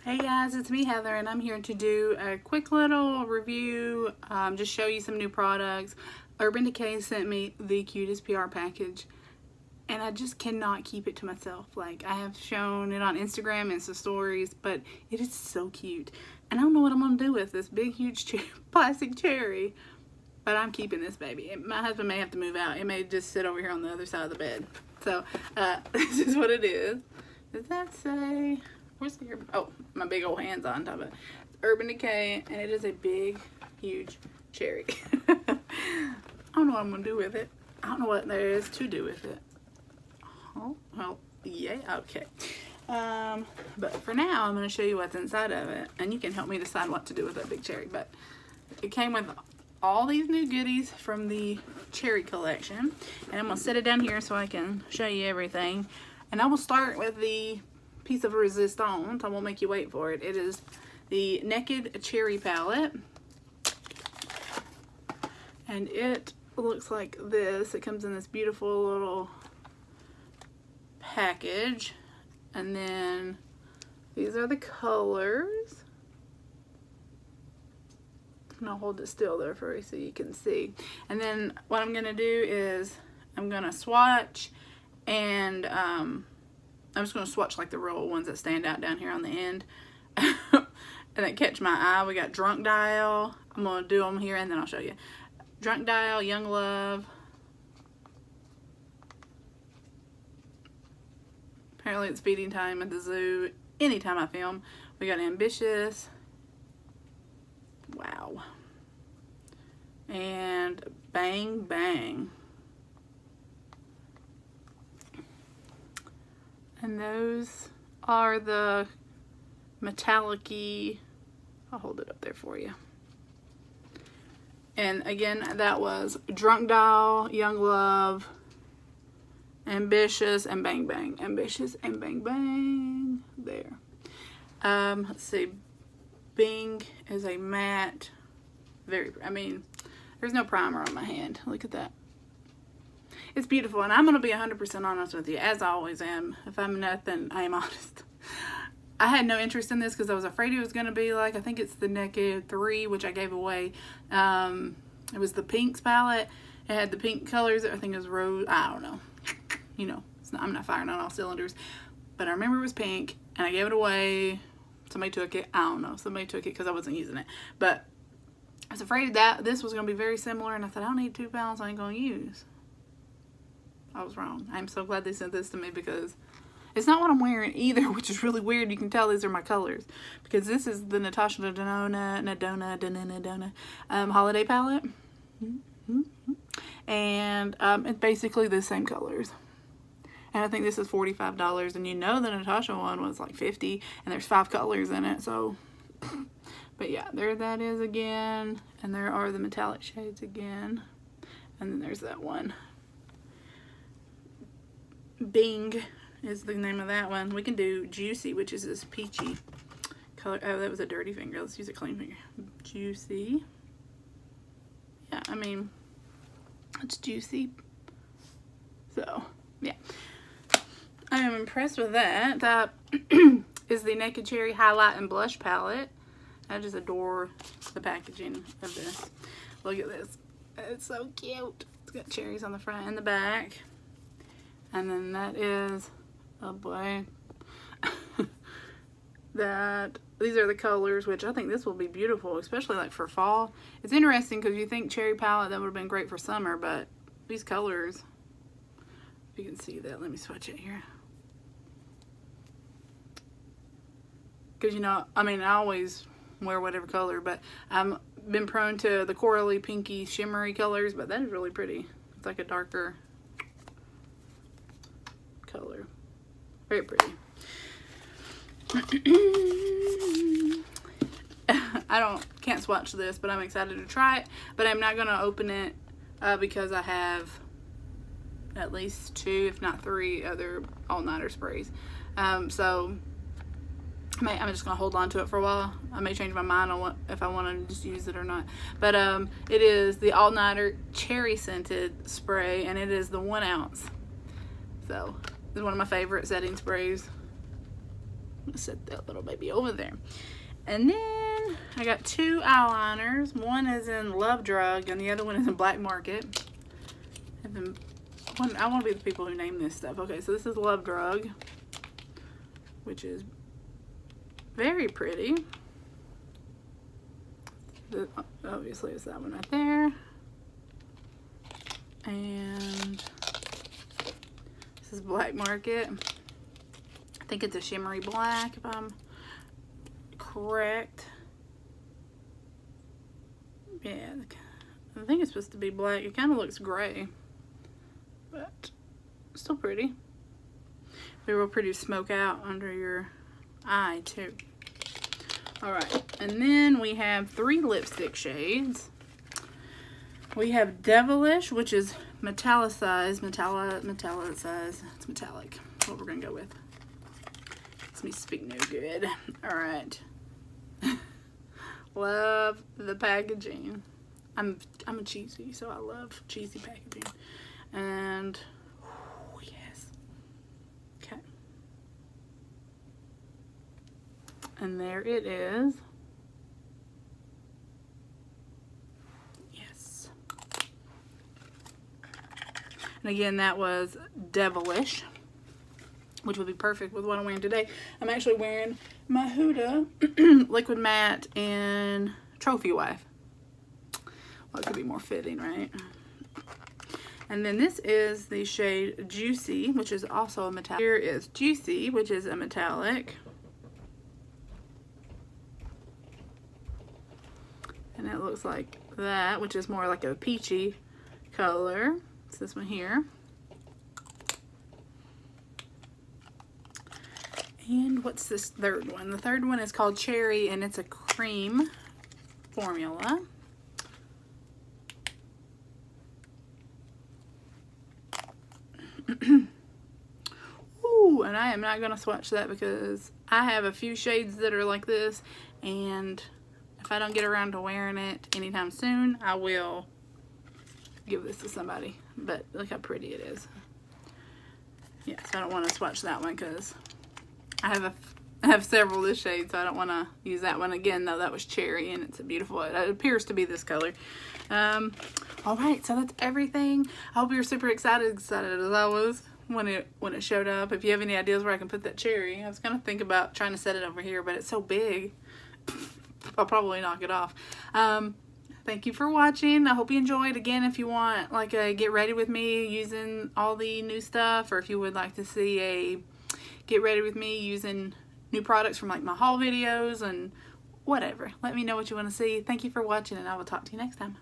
Hey guys, it's me Heather, and I'm here to do a quick little review, just show you some new products. Urban Decay sent me the cutest PR package, and I just cannot keep it to myself. Like, I have shown it on Instagram and some stories, but it is so cute. And I don't know what I'm going to do with this big, huge plastic cherry, but I'm keeping this baby. My husband may have to move out. It may just sit over here on the other side of the bed. So, this is what it is. Does that say... Where's the oh, my big old hands on top of it. It's Urban Decay, and it is a big, huge cherry. I don't know what I'm going to do with it. I don't know what there is to do with it. Oh, well, yeah, okay. But for now, I'm going to show you what's inside of it, and you can help me decide what to do with that big cherry. But it came with all these new goodies from the Cherry Collection, and I'm going to set it down here so I can show you everything. And I will start with the piece of resistance. I won't make you wait for it. It is the Naked Cherry palette, and it looks like this. It comes in this beautiful little package, and then these are the colors. And I'll hold it still there for you so you can see. And then what I'm gonna do is I'm gonna swatch, and I'm just going to swatch like the real ones that stand out down here on the end and that catch my eye. We got Drunk Dial. I'm going to do them here and then I'll show you. Drunk Dial, Young Love. Apparently it's feeding time at the zoo anytime I film. We got Ambitious. Wow. And Bang Bang. And those are the metallic-y, I'll hold it up there for you. And again, that was Drunk Dial, Young Love, Ambitious, and Bang Bang. Ambitious and Bang Bang. There. Let's see. Bing is a matte, I mean, there's no primer on my hand. Look at that. It's beautiful, and I'm going to be 100% honest with you, as I always am. If I'm nothing, I am honest. I had no interest in this because I was afraid it was going to be like, I think it's the Naked 3, which I gave away. It was the Pinks palette. It had the pink colors. I think it was rose. I don't know. You know, I'm not firing on all cylinders. But I remember it was pink, and I gave it away. Somebody took it. I don't know. Somebody took it because I wasn't using it. But I was afraid that this was going to be very similar, and I thought, I don't need 2 pounds I ain't going to use. I was wrong. I'm so glad they sent this to me because it's not what I'm wearing either, which is really weird. You can tell these are my colors because this is the Natasha Denona holiday palette. And it's basically the same colors. And I think this is $45, and you know the Natasha one was like $50, and there's 5 colors in it, so. But yeah, there that is again, and there are the metallic shades again, and then there's that one. Bing is the name of that one. We can do Juicy, which is this peachy color. Oh, that was a dirty finger. Let's use a clean finger. Juicy. Yeah, I mean, it's juicy. So, yeah. I am impressed with that. That is the Naked Cherry Highlight and Blush Palette. I just adore the packaging of this. Look at this. It's so cute. It's got cherries on the front and the back. And then that is, oh boy, these are the colors, which I think this will be beautiful, especially like for fall. It's interesting because you think cherry palette, that would have been great for summer, but these colors, if you can see that, let me swatch it here. Because, you know, I mean, I always wear whatever color, but I've been prone to the corally, pinky, shimmery colors, but that is really pretty. It's like a darker color. Very pretty. I can't swatch this, but I'm excited to try it. But I'm not going to open it because I have at least 2, if not 3 other all-nighter sprays. So I'm just going to hold on to it for a while. I may change my mind on if I want to just use it or not. But it is the all-nighter cherry scented spray, and it is the 1 ounce. So this is one of my favorite setting sprays. gonna set that little baby over there. And then I got two eyeliners. One is in Love Drug and the other one is in Black Market. I want to be the people who name this stuff. Okay, so this is Love Drug, which is very pretty. Obviously it's that one right there. And this is Black Market. I think it's a shimmery black if I'm correct. Yeah, I think it's supposed to be black. It kind of looks gray, but still pretty. They will produce smoke out under your eye too. Alright, and then we have three lipstick shades. We have Devilish, which is metallicized. Metallicized. It's metallic. That's what we're going to go with. It's me speak no good. Alright. Love the packaging. I'm a cheesy, so I love cheesy packaging. And oh, yes. Okay. And there it is. Yes. And again, that was Devilish, which would be perfect with what I'm wearing today. I'm actually wearing my Huda Liquid Matte in Trophy Wife. Well, it could be more fitting, right? And then this is the shade Juicy, which is also a metallic. Here is Juicy, which is a metallic. And it looks like that, which is more like a peachy color. It's this one here. And what's this third one? The third one is called Cherry, and it's a cream formula. Ooh, and I am not going to swatch that because I have a few shades that are like this, and if I don't get around to wearing it anytime soon, I will give this to somebody. But look how pretty it is. Yeah, so I don't want to swatch that one because I have several of this shade, so I don't want to use that one again, though. That was Cherry, and it's a beautiful, it appears to be this color. Alright, so that's everything. I hope you're super excited as I was when it showed up. If you have any ideas where I can put that cherry, I was going to think about trying to set it over here, but it's so big. I'll probably knock it off. Thank you for watching. I hope you enjoyed. Again, if you want like a get ready with me using all the new stuff, or if you would like to see a get ready with me using new products from like my haul videos and whatever, let me know what you want to see. Thank you for watching, and I will talk to you next time.